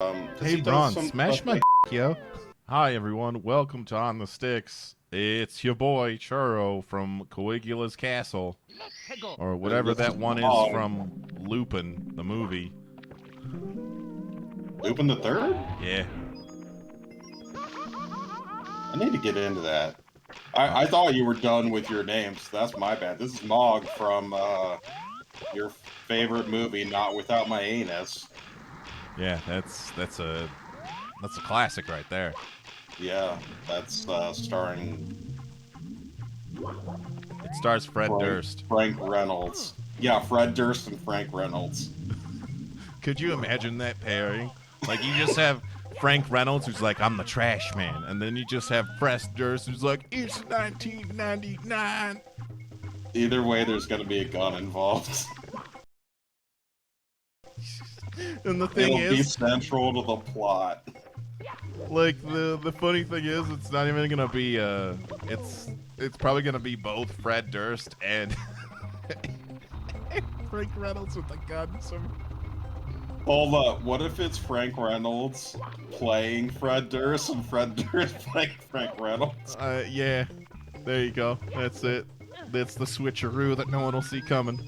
Hey, He does Ron, some smash stuff my like yo. Hi, everyone. Welcome to On the Sticks. It's your boy, Churro from Caligula's Castle. Or whatever this is that one is Mog. from Lupin, the movie. Lupin the Third? Yeah. I need to get into that. Uh, I thought you were done with your names. That's my bad. This is Mog from your favorite movie, Not Without My Anus. yeah, that's a classic right there. Yeah, that's starring It stars Fred Frank, Durst. Frank Reynolds. Yeah, Fred Durst and Frank Reynolds. Could you imagine that pairing? Like, you just have Frank Reynolds, who's like, I'm the trash man. And then you just have Fred Durst, who's like, it's 1999. Either way, there's going to be a gun involved. And the thing It'll be is, central to the plot. like the funny thing is, it's not even gonna be it's probably gonna be both Fred Durst and Frank Reynolds with the gun. Hold up, what if it's Frank Reynolds playing Fred Durst and Fred Durst playing Frank Reynolds? Yeah, there you go. That's it. That's the switcheroo that no one will see coming.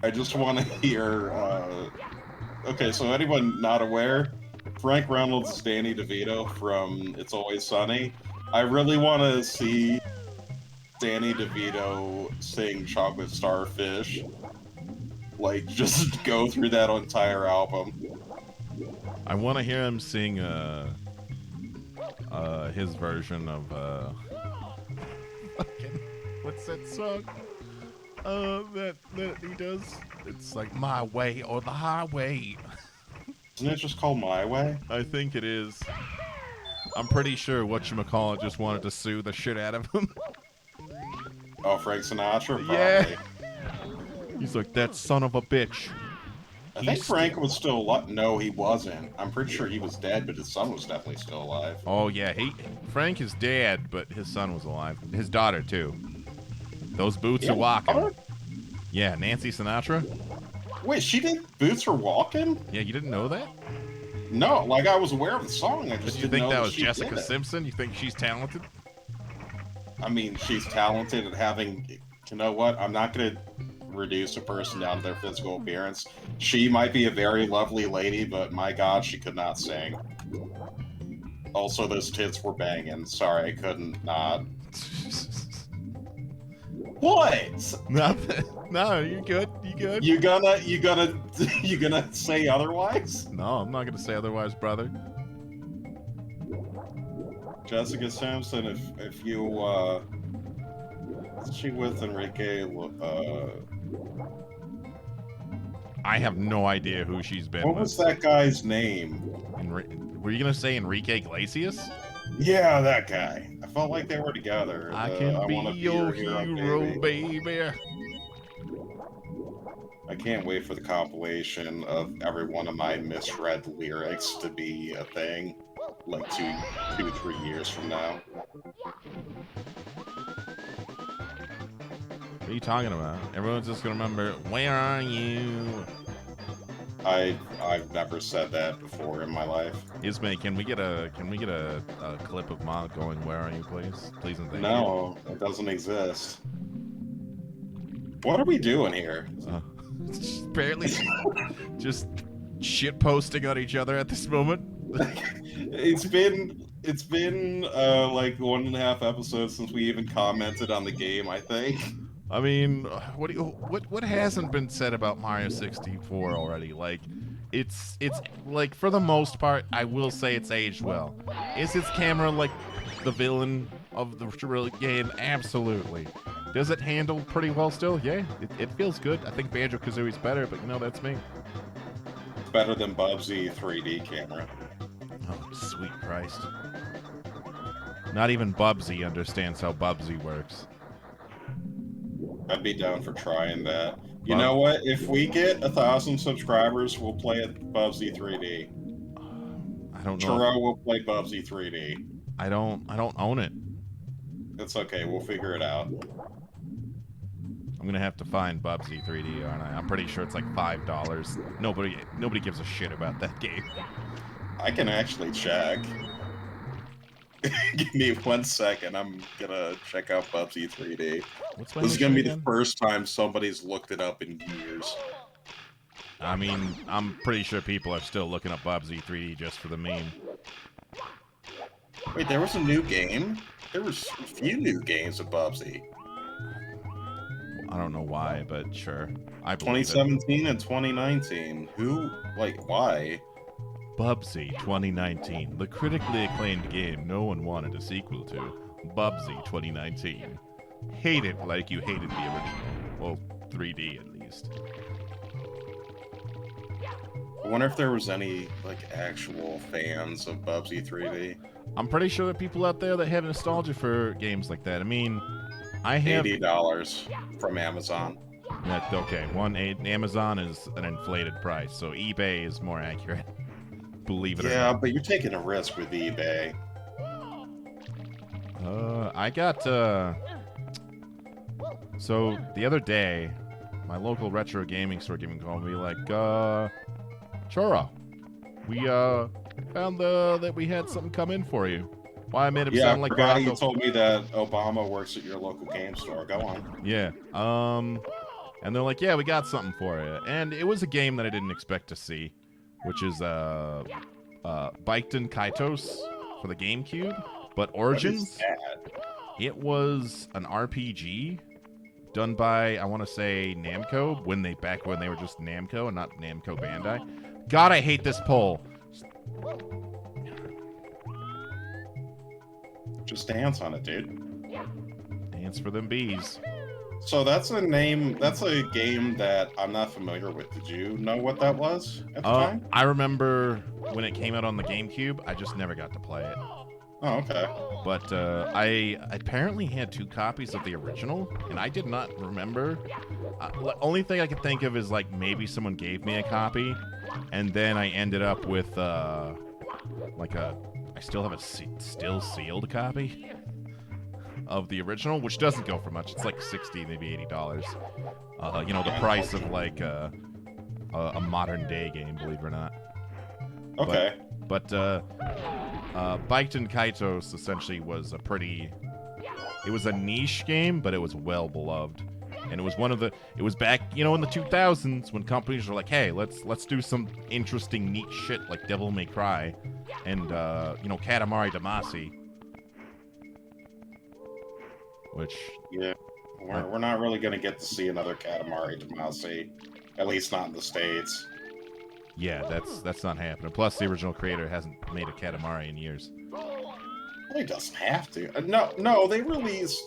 I just want to hear. Okay, so anyone not aware, Frank Reynolds is Danny DeVito from It's Always Sunny. I really want to see Danny DeVito sing Chocolate Starfish. Like, just go through that entire album. I want to hear him sing his version of fucking what's that song? That he does. It's like My Way or the Highway. Isn't it just called My Way? I think it is. I'm pretty sure whatchamacallit just wanted to sue the shit out of him. Oh, Frank Sinatra? Yeah. Probably. He's like, that son of a bitch. I think Frank was still alive. No, he wasn't. I'm pretty sure he was dead, but his son was definitely still alive. Oh, yeah. Frank is dead, but his son was alive. His daughter, too. Those boots Yeah, are walking. daughter? Yeah, Nancy Sinatra? Wait, she did Boots for Walking? Yeah, you didn't know that? No, like I was aware of the song. I Did just you didn't think know that was she Jessica did it. Simpson? You think she's talented? I mean, she's talented at having. You know what? I'm not going to reduce a person down to their physical appearance. She might be a very lovely lady, but my God, she could not sing. Also, those tits were banging. Sorry, I couldn't not. What? Nothing. No, you good. You good. You gonna say otherwise? No, I'm not going to say otherwise, brother. Jessica Simpson, if you is she with Enrique? I have no idea who she's been What with. was that guy's name? Were you going to say Enrique Iglesias? Yeah, that guy. I felt like they were together. I can be Wanna your hero, hero, baby. I can't wait for the compilation of every one of my misread lyrics to be a thing, like 3 years from now. What are you talking about? Everyone's just gonna remember, where are you? I've never said that before in my life. Ismay, can we get a clip of Mog going, where are you, please? Please and thank you. No, it doesn't exist. What are we doing here? Barely just shit posting on each other at this moment. It's been like 1.5 episodes since we even commented on the game, I think. I mean, what hasn't been said about Mario 64 already? Like, it's like, for the most part, I will say it's aged well. Is its camera like the villain of the game? Absolutely. Does it handle pretty well still? Yeah, it feels good. I think Banjo-Kazooie's better, but that's me. It's better than Bubsy 3D camera. Oh, sweet Christ. Not even Bubsy understands how Bubsy works. I'd be down for trying that. You know what? If we get 1,000 subscribers, we'll play it Bubsy 3D. I don't know. Churro will play Bubsy 3D. I don't own it. It's okay. We'll figure it out. gonna have to find Bubsy 3D, aren't I? I'm pretty sure it's like $5. Nobody gives a shit about that game. I can actually check. Give me 1 second. I'm gonna check out Bubsy 3D. What's my This is gonna mission be the again? first time somebody's looked it up in years. I mean, I'm pretty sure people are still looking up Bubsy 3D just for the meme. Wait, there was a new game? There was a few new games of Bubsy. I don't know why, but sure. I believe it. 2017 and 2019. Who? Like, why? Bubsy 2019, the critically acclaimed game no one wanted a sequel to. Bubsy 2019. Hate it like you hated the original. Well, 3D at least. I wonder if there was any, like, actual fans of Bubsy 3D. I'm pretty sure there are people out there that have nostalgia for games like that. I mean, I have $80 from Amazon. Okay, Amazon is an inflated price, so eBay is more accurate. Believe it or Yeah, not. but you're taking a risk with eBay. I got so the other day, my local retro gaming store gave me a call and be like, Churro, we found that we had something come in for you. Why I made him Yeah, sound I like forgot you Rocco. told me that Obama works at your local game store. Go on. Yeah. And they're like, yeah, we got something for you. And it was a game that I didn't expect to see, which is Biked Kaitos for the GameCube. But Origins, it was an RPG done by, I want to say, Namco, when they were just Namco and not Namco Bandai. God, I hate this poll. Just dance on it, dude. Dance for them bees. So that's a game that I'm not familiar with. Did you know what that was at the time? I remember when it came out on the GameCube, I just never got to play it. Oh, okay. But I apparently had 2 copies of the original, and I did not remember. Only thing I could think of is like maybe someone gave me a copy, and then I ended up with I still have a still sealed copy of the original, which doesn't go for much. It's like $60, maybe $80. The price of like a modern day game, believe it or not. Okay. But Biked Kaitos essentially was it was a niche game, but it was well beloved. And it was it was back, in the 2000s when companies were like, hey, let's do some interesting, neat shit like Devil May Cry and, Katamari Damacy. Which... Yeah. We're not really going to get to see another Katamari Damacy. At least not in the States. Yeah, that's not happening. Plus, the original creator hasn't made a Katamari in years. Well, he doesn't have to. No, they released...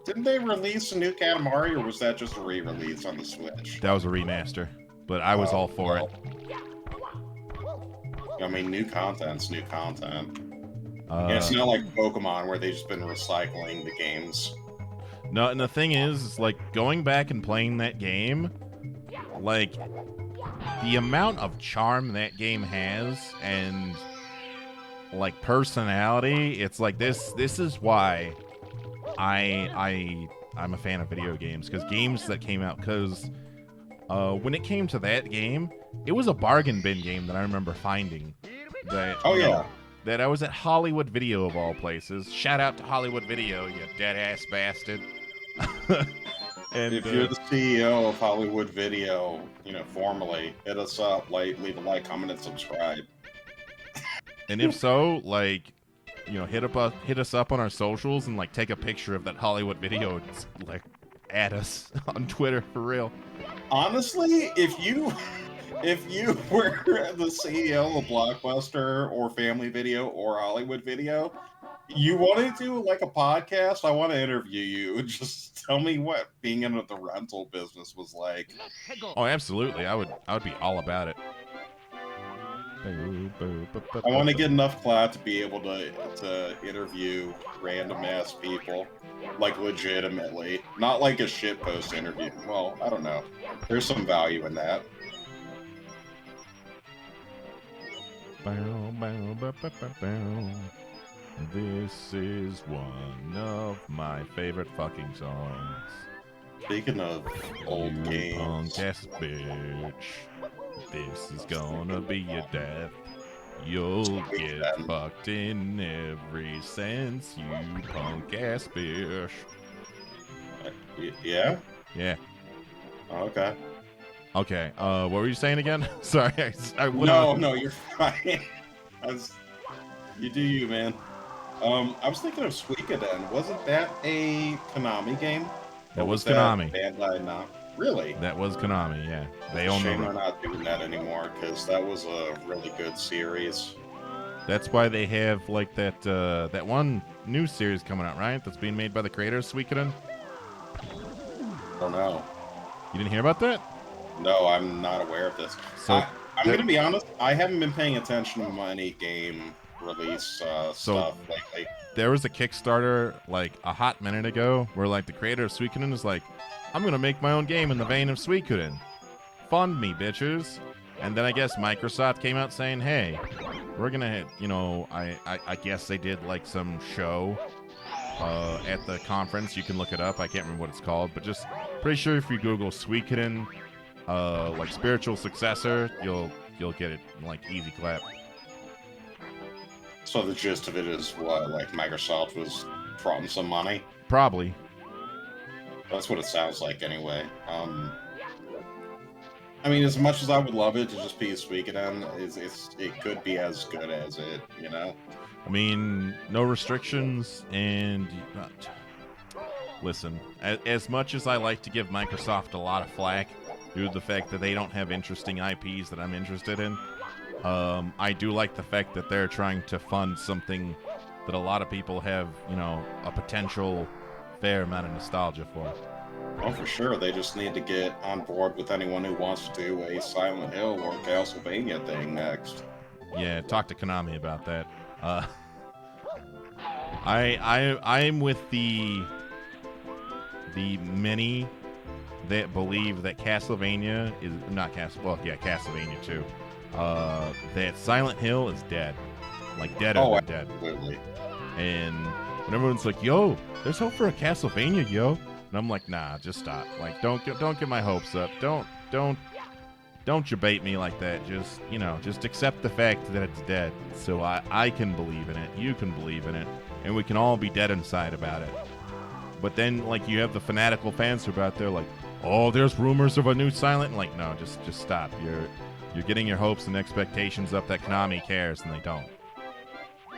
Didn't they release a new Katamari, or was that just a re-release on the Switch? That was a remaster, but I was all for it. I mean, new content's new content. It's not like Pokemon, where they've just been recycling the games. No, and the thing is, like, going back and playing that game, like, the amount of charm that game has and, like, personality, it's like, this is why I'm a fan of video games, because games that came out, because when it came to that game, it was a bargain bin game that I remember finding. That I was at Hollywood Video of all places. Shout out to Hollywood Video, you dead ass bastard. And if you're the CEO of Hollywood Video, formally, hit us up, leave a like, comment, and subscribe. And if so, like, hit us up on our socials and like take a picture of that Hollywood Video and like add us on Twitter for real. Honestly, if you were the CEO of Blockbuster or Family Video or Hollywood Video, you want to do like a podcast, I want to interview you. Just tell me what being in the rental business was like. Oh, absolutely. I would be all about it. I want to get enough clout to be able to interview random ass people, like legitimately, not like a shitpost interview. Well, I don't know. There's some value in that. This is one of my favorite fucking songs. Speaking of old You games, punk ass bitch. This is gonna be your death. You'll get Suikoden. fucked in every sense, you punk ass bitch. Yeah. Yeah. Okay. Okay. What were you saying again? Sorry, I went No, on. no, you're fine. You do you, man. I was thinking of Suikoden. Wasn't that a Konami game? That Or was was that Konami. Bandai Namco? Really? That was Konami. Yeah, It's they a own shame they're the. not doing that anymore, because that was a really good series. That's why they have like that one new series coming out, right? That's being made by the creators, Suikoden. I don't know. You didn't hear about that? No, I'm not aware of this. So I'm that gonna be honest. I haven't been paying attention to any game release so stuff lately. there was a Kickstarter like a hot minute ago where like the creator of Suikoden is like, I'm gonna make my own game in the vein of Suikoden. Fund me, bitches. And then I guess Microsoft came out saying, hey, we're gonna hit, I guess they did like some show at the conference. You can look it up. I can't remember what it's called, but just pretty sure if you Google Suikoden, like spiritual successor, you'll get it like easy clap. So the gist of it is what, like Microsoft was fronting some money. Probably. That's what it sounds like, anyway. I mean, as much as I would love it to just be a Suikoden, it could be as good as it, you know? I mean, no restrictions, and listen, as much as I like to give Microsoft a lot of flack due to the fact that they don't have interesting IPs that I'm interested in, I do like the fact that they're trying to fund something that a lot of people have, a potential fair amount of nostalgia for. Oh, for sure. They just need to get on board with anyone who wants to do a Silent Hill or Castlevania thing next. Yeah, talk to Konami about that. I'm with the many that believe that Castlevania is not Castlevania 2. That Silent Hill is dead, like deader Oh, than dead. absolutely. And when everyone's like, "Yo, there's hope for a Castlevania, yo," and I'm like, "Nah, just stop. Like, don't get my hopes up. Don't you bait me like that. Just accept the fact that it's dead, so I can believe in it. You can believe in it, and we can all be dead inside about it." But then, like, you have the fanatical fans who are out there like, "Oh, there's rumors of a new Silent." Like, no, just stop. You're getting your hopes and expectations up that Konami cares, and they don't.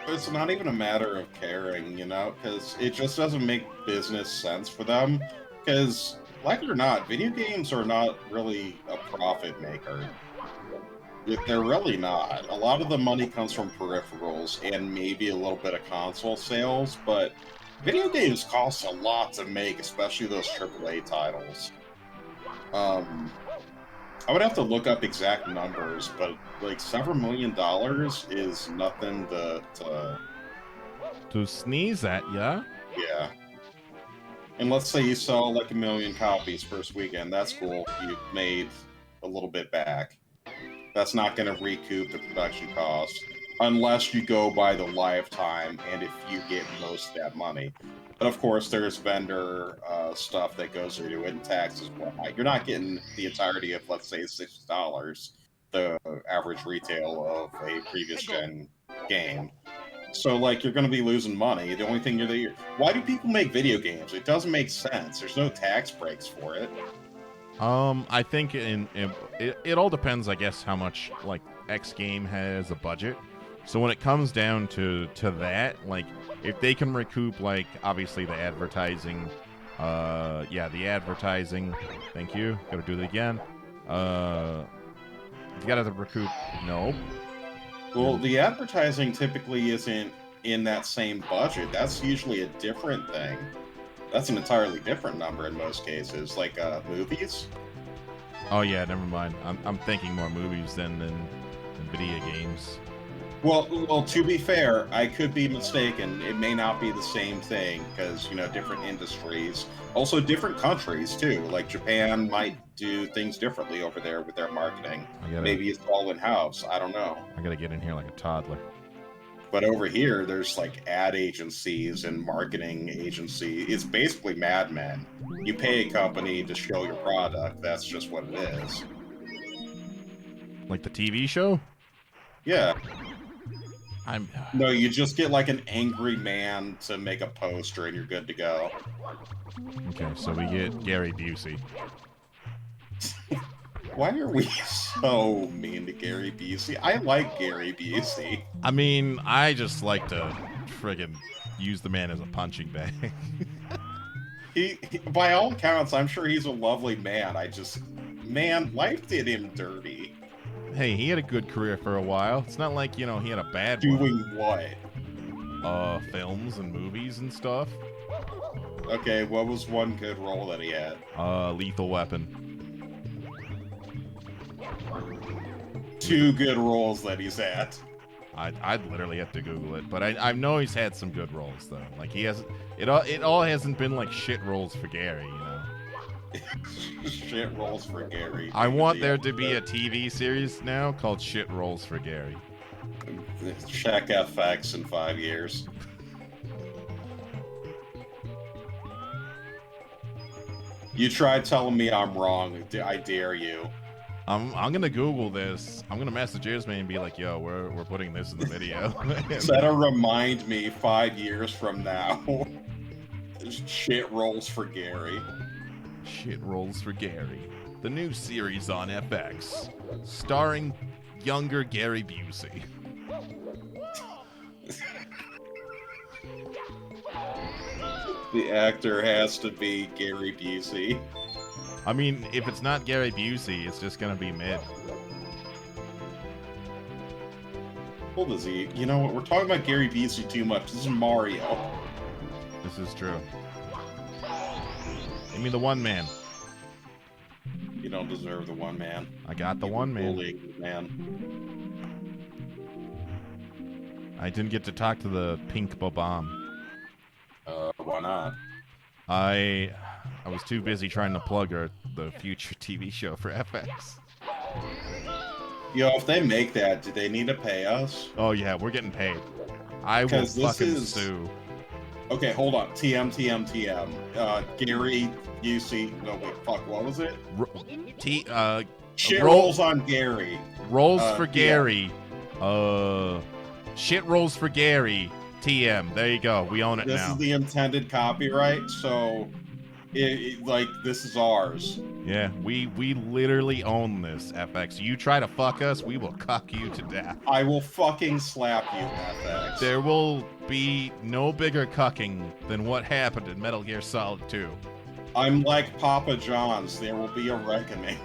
It's not even a matter of caring, you know, because it just doesn't make business sense for them. Because, like it or not, video games are not really a profit maker. They're really not. A lot of the money comes from peripherals and maybe a little bit of console sales, but video games cost a lot to make, especially those AAA titles. I would have to look up exact numbers, but like several $1 million is nothing To sneeze at, yeah? yeah. And let's say you sell like 1 million copies first weekend. That's cool. You've made a little bit back. That's not going to recoup the production cost unless you go by the lifetime and if you get most of that money. But of course, there's vendor stuff that goes into it and taxes and whatnot. You're not getting the entirety of, let's say, $60, the average retail of a previous gen game. So, like, you're going to be losing money. The only thing why do people make video games? It doesn't make sense. There's no tax breaks for it. I think it all depends, I guess, how much like X game has a budget. So when it comes down to that, like if they can recoup, like obviously the advertising, the advertising. Thank you. Got to do it again. You got to recoup. No. Well, the advertising typically isn't in that same budget. That's usually a different thing. That's an entirely different number in most cases, like movies. Oh yeah, never mind. I'm thinking more movies than video games. Well, to be fair, I could be mistaken. It may not be the same thing because, different industries, also different countries too. Like Japan might do things differently over there with their marketing. Maybe it's all in house. I don't know. I gotta get in here like a toddler. But over here, there's like ad agencies and marketing agency. It's basically Mad Men. You pay a company to show your product. That's just what it is. Like the TV show? Yeah. I'm. No, you just get like an angry man to make a poster and you're good to go. Okay, so we get Gary Busey. Why are we so mean to Gary Busey? I like Gary Busey. I mean, I just like to friggin' use the man as a punching bag. He, by all accounts, I'm sure he's a lovely man. Man, life did him dirty. Hey, he had a good career for a while. It's not like, he had a bad Doing one. what? Films and movies and stuff. Okay, what was one good role that he had? Lethal Weapon. 2 good roles that he's had. I'd literally have to Google it, but I know he's had some good roles though. Like he has, it all hasn't been like shit roles for Gary, Shit roles for Gary. I want there to be a TV series now called Shit Roles for Gary. Check FX in 5 years. You tried telling me I'm wrong. I dare you. I'm gonna Google this. I'm gonna message Ismay and be like, "Yo, we're putting this in the video." Set a remind me 5 years from now. Shit roles for Gary. Shit Roles for Gary, the new series on FX, starring younger Gary Busey. The actor has to be Gary Busey. I mean, if it's not Gary Busey, it's just gonna be mid. How old is he? You know what? We're talking about Gary Busey too much. This is Mario. This is true. Give me the one man. You don't deserve the one man. I got the one man. Bullying man. I didn't get to talk to the pink bomb. Why not? I was too busy trying to plug the future TV show for FX. Yo, if they make that, do they need to pay us? Oh yeah, we're getting paid. I will fucking sue. Okay, hold on. TM. Gary Busey. No, wait, fuck. What was it? Shit rolls on Gary. Rolls for Gary. Shit rolls for Gary. TM. There you go. We own it now. This is the intended copyright, so this is ours. Yeah, we literally own this, FX. You try to fuck us, we will cuck you to death. I will fucking slap you, FX. There will be no bigger cucking than what happened in Metal Gear Solid 2. I'm like Papa John's. There will be a reckoning.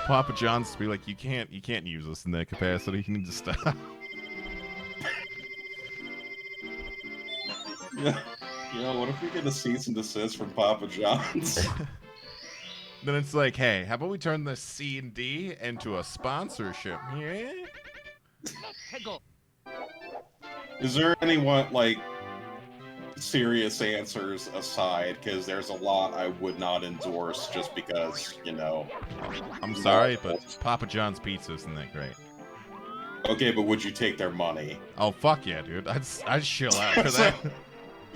Papa John's be like, you can't use us in that capacity. You need to stop. Yeah, what if we get a cease and desist from Papa John's? Then it's like, hey, how about we turn the C&D into a sponsorship? Yeah. Is there anyone, like, serious answers aside? Because there's a lot I would not endorse just because, I'm sorry, but Papa John's pizza isn't that great. Okay, but would you take their money? Oh, fuck yeah, dude. I'd chill out for that.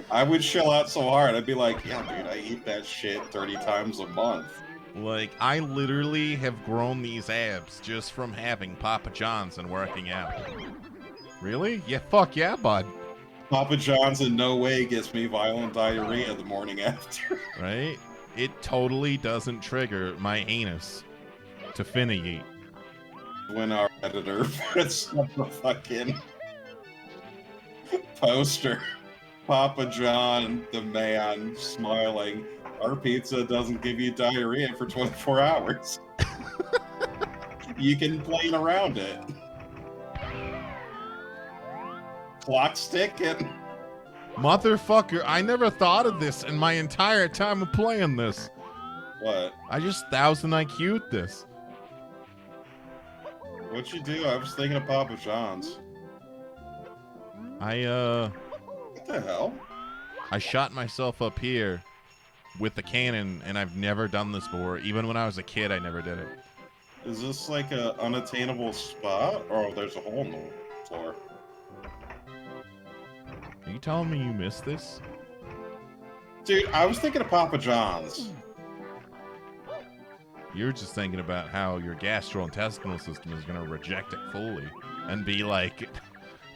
I would chill out so hard. I'd be like, yeah, dude, I eat that shit 30 times a month. Like, I literally have grown these abs just from having Papa John's and working out. Really? Yeah, fuck yeah, bud. Papa John's in no way gets me violent diarrhea the morning after. Right? It totally doesn't trigger my anus to finna eat. When our editor puts up a fucking poster, Papa John, the man, smiling, our pizza doesn't give you diarrhea for 24 hours. You can play around it. Clock's ticking. Motherfucker, I never thought of this in my entire time of playing this. What? I just 1,000 IQ'd this. What'd you do? I was thinking of Papa John's. What the hell? I shot myself up here with the cannon, and I've never done this before. Even when I was a kid, I never did it. Is this like a unattainable spot? Oh, there's a hole in the floor. Are you telling me you missed this? Dude, I was thinking of Papa John's. You're just thinking about how your gastrointestinal system is going to reject it fully and be like,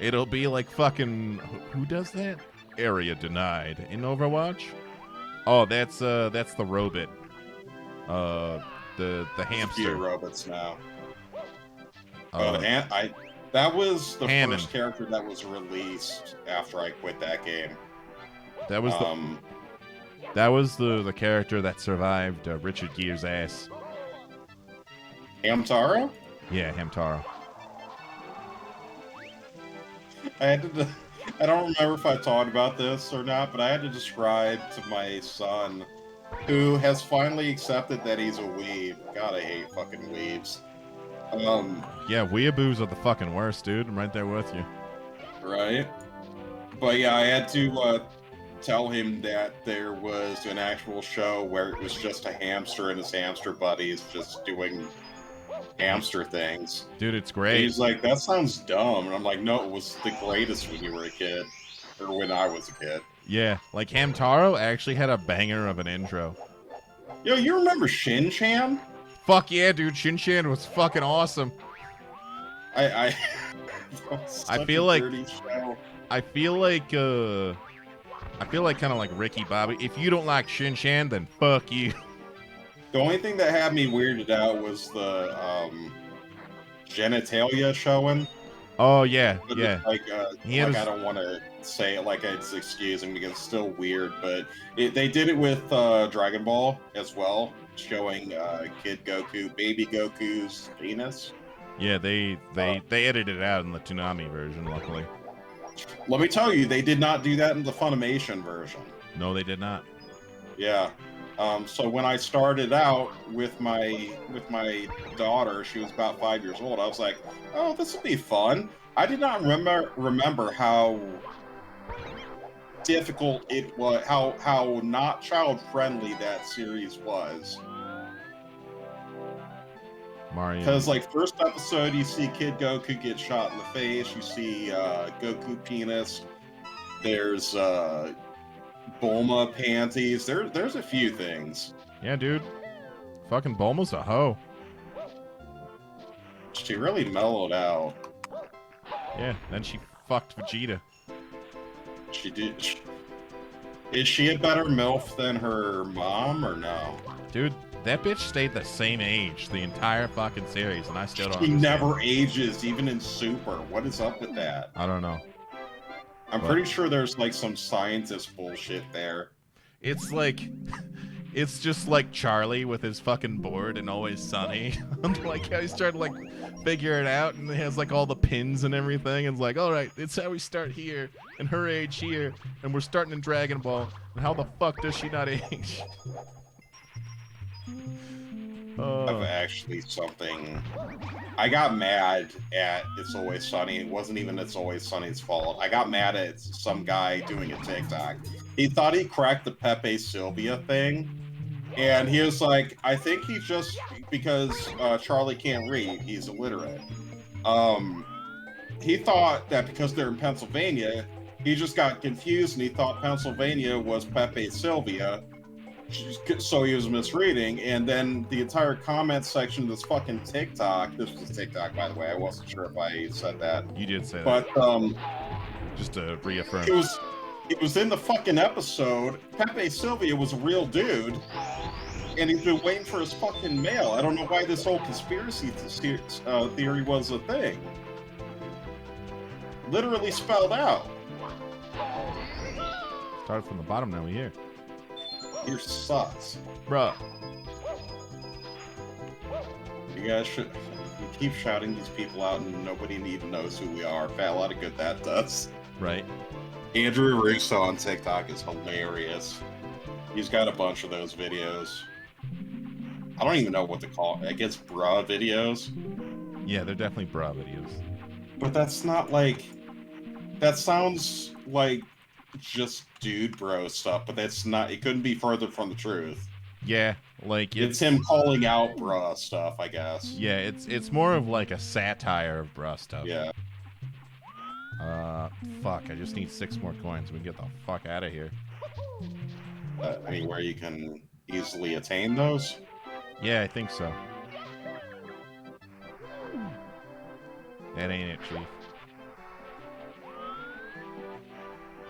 it'll be like fucking, who does that? Area denied in Overwatch? Oh, that's the robot. The There's a hamster. few robots now. That was the Hammond. first character that was released after I quit that game. That was the character that survived Richard Gere's ass. Hamtaro? Yeah, Hamtaro. I don't remember if I talked about this or not, but I had to describe to my son, who has finally accepted that he's a weeb. God, I hate fucking weebs. Yeah, weeaboos are the fucking worst, dude. I'm right there with you. Right? But yeah, I had to tell him that there was an actual show where it was just a hamster and his hamster buddies just doing hamster things. Dude, it's And great. he's like, that sounds dumb. And I'm like, no, it was the greatest when you were a kid. Or when I was a kid. Yeah, like Hamtaro actually had a banger of an intro. Yo, you remember Shin Chan? Fuck yeah, dude. Shin-Chan was fucking awesome. I feel like- dirty show. I feel like kind of like Ricky Bobby. If you don't like Shin-Chan, then fuck you. The only thing that had me weirded out was the genitalia showing. Oh yeah, But yeah. I don't want to say it like it's excusing because it's still weird, but they did it with Dragon Ball as well, showing Kid Goku, baby Goku's penis. Yeah, they edited it out in the Toonami version, luckily. Let me tell you, they did not do that in the Funimation version. No, they did not. Yeah. So when I started out with my daughter, she was about 5 years old. I was like, "Oh, this will be fun." I did not remember how difficult it was, how not child friendly that series was. Mario. Because like first episode, you see Kid Goku get shot in the face. You see Goku penis. There's Bulma panties. There's a few things. Yeah, dude. Fucking Bulma's a hoe. She really mellowed out. Yeah, then she fucked Vegeta. She did. Is she a better MILF than her mom or no? Dude, that bitch stayed the same age the entire fucking series, and I still don't She understand. never ages, even in Super. What is up with that? I don't know. I'm What? pretty sure there's like some scientist bullshit there. It's like, it's just like Charlie with his fucking board and Always Sunny. Like how he's trying to like figure it out, and he has like all the pins and everything. And it's like, all right, it's how we start here, and her age here, and we're starting in Dragon Ball. And how the fuck does she not age? Of actually something. I got mad at It's Always Sunny. It wasn't even It's Always Sunny's fault. I got mad at some guy doing a TikTok. He thought he cracked the Pepe Sylvia thing. And he was like, I think he just, because Charlie can't read, he's illiterate. He thought that because they're in Pennsylvania, he just got confused and he thought Pennsylvania was Pepe Sylvia. So he was misreading, and then the entire comment section of this fucking TikTok, this was a TikTok, by the way, I wasn't sure if I said that. You did say But, that. Just to reaffirm. It was in the fucking episode. Pepe Sylvia was a real dude, and he's been waiting for his fucking mail. I don't know why this whole conspiracy theory was a thing. Literally spelled out. Started from the bottom, now we here. Here sucks. Bruh. You guys should keep shouting these people out, and nobody even knows who we are. A lot of good that does. Right. Andrew Russo on TikTok is hilarious. He's got a bunch of those videos. I don't even know what to call it. I guess bra videos. Yeah, they're definitely bra videos. But that's not like... That sounds like just dude bro stuff, but that's not... It couldn't be further from the truth. Yeah, like It's him calling out bruh stuff, I guess. Yeah, it's more of like a satire of bruh stuff. Yeah. Fuck, I just need 6 more coins. We can get the fuck out of here. Anywhere you can easily attain those? Yeah, I think so. That ain't it, Chief.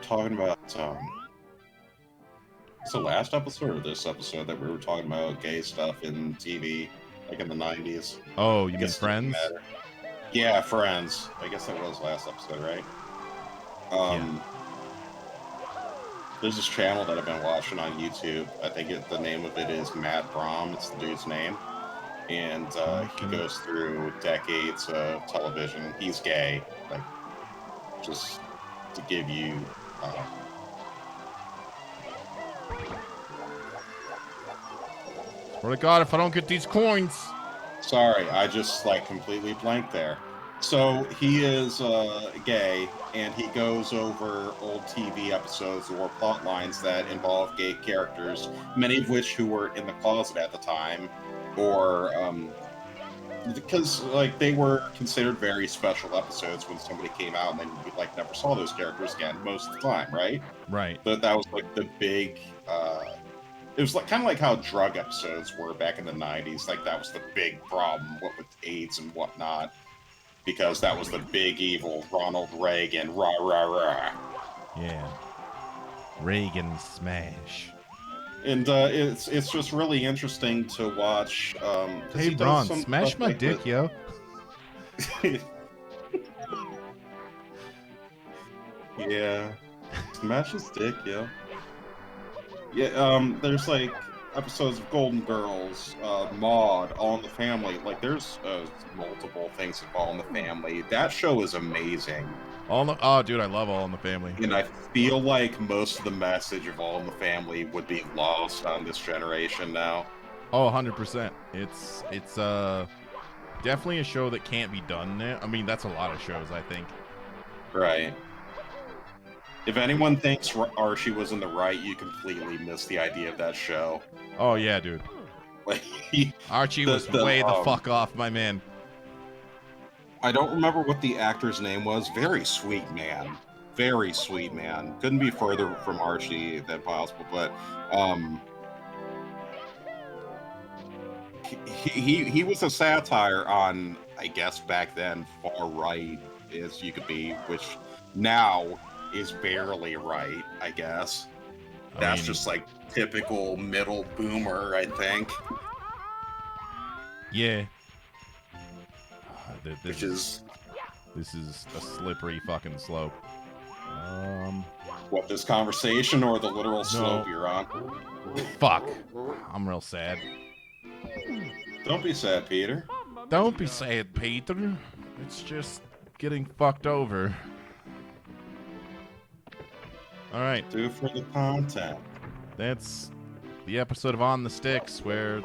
Talking about, it's the last episode or this episode that we were talking about gay stuff in TV, like in the 90s. Oh, I you mean guess it doesn't Friends? matter. Yeah, Friends. I guess that was last episode, right? There's this channel that I've been watching on YouTube. I think the name of it is Matt Brom. It's the dude's name. And he goes through decades of television. He's gay. Like, just to give you... Swear to God, if I don't get these coins... Sorry, I just, like, completely blanked there. So, he is gay, and he goes over old TV episodes or plot lines that involve gay characters, many of which who were in the closet at the time, or, because, like, they were considered very special episodes when somebody came out, and then you, like, never saw those characters again most of the time, right? Right. But that was, like, the big, it was like kind of like how drug episodes were back in the 90s. Like, that was the big problem, what with AIDS and whatnot. Because that was the big evil Ronald Reagan, rah, rah, rah. Yeah. Reagan smash. And it's just really interesting to watch. Hey, Ron, smash my dick, yo. Yeah. Smash his dick, yo. Yeah, there's like episodes of Golden Girls, Maude, All in the Family. Like, there's multiple things of All in the Family. That show is amazing. Oh, dude, I love All in the Family. And I feel like most of the message of All in the Family would be lost on this generation now. Oh, 100%. It's definitely a show that can't be done now. I mean, that's a lot of shows, I think. Right. If anyone thinks Archie was in the right, you completely missed the idea of that show. Oh, yeah, dude. Like, Archie was way the fuck off, my man. I don't remember what the actor's name was. Very sweet man. Very sweet man. Couldn't be further from Archie than possible, but he was a satire on, I guess back then, far right as you could be, which now is barely right, I guess. That's just like typical middle boomer, I think. Yeah. This is a slippery fucking slope. What, this conversation or the literal slope you're on? Fuck. I'm real sad. Don't be sad, Peter. Don't be sad, Peter. It's just getting fucked over. All right. Do it for the content. That's the episode of On the Sticks where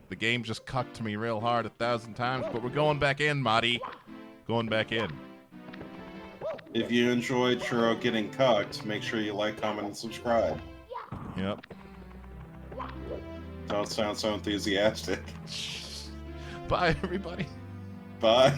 the game just cucked me real hard 1,000 times, but we're going back in, Marty. Going back in. If you enjoyed Churro getting cucked, make sure you like, comment, and subscribe. Yep. Don't sound so enthusiastic. Bye, everybody. Bye.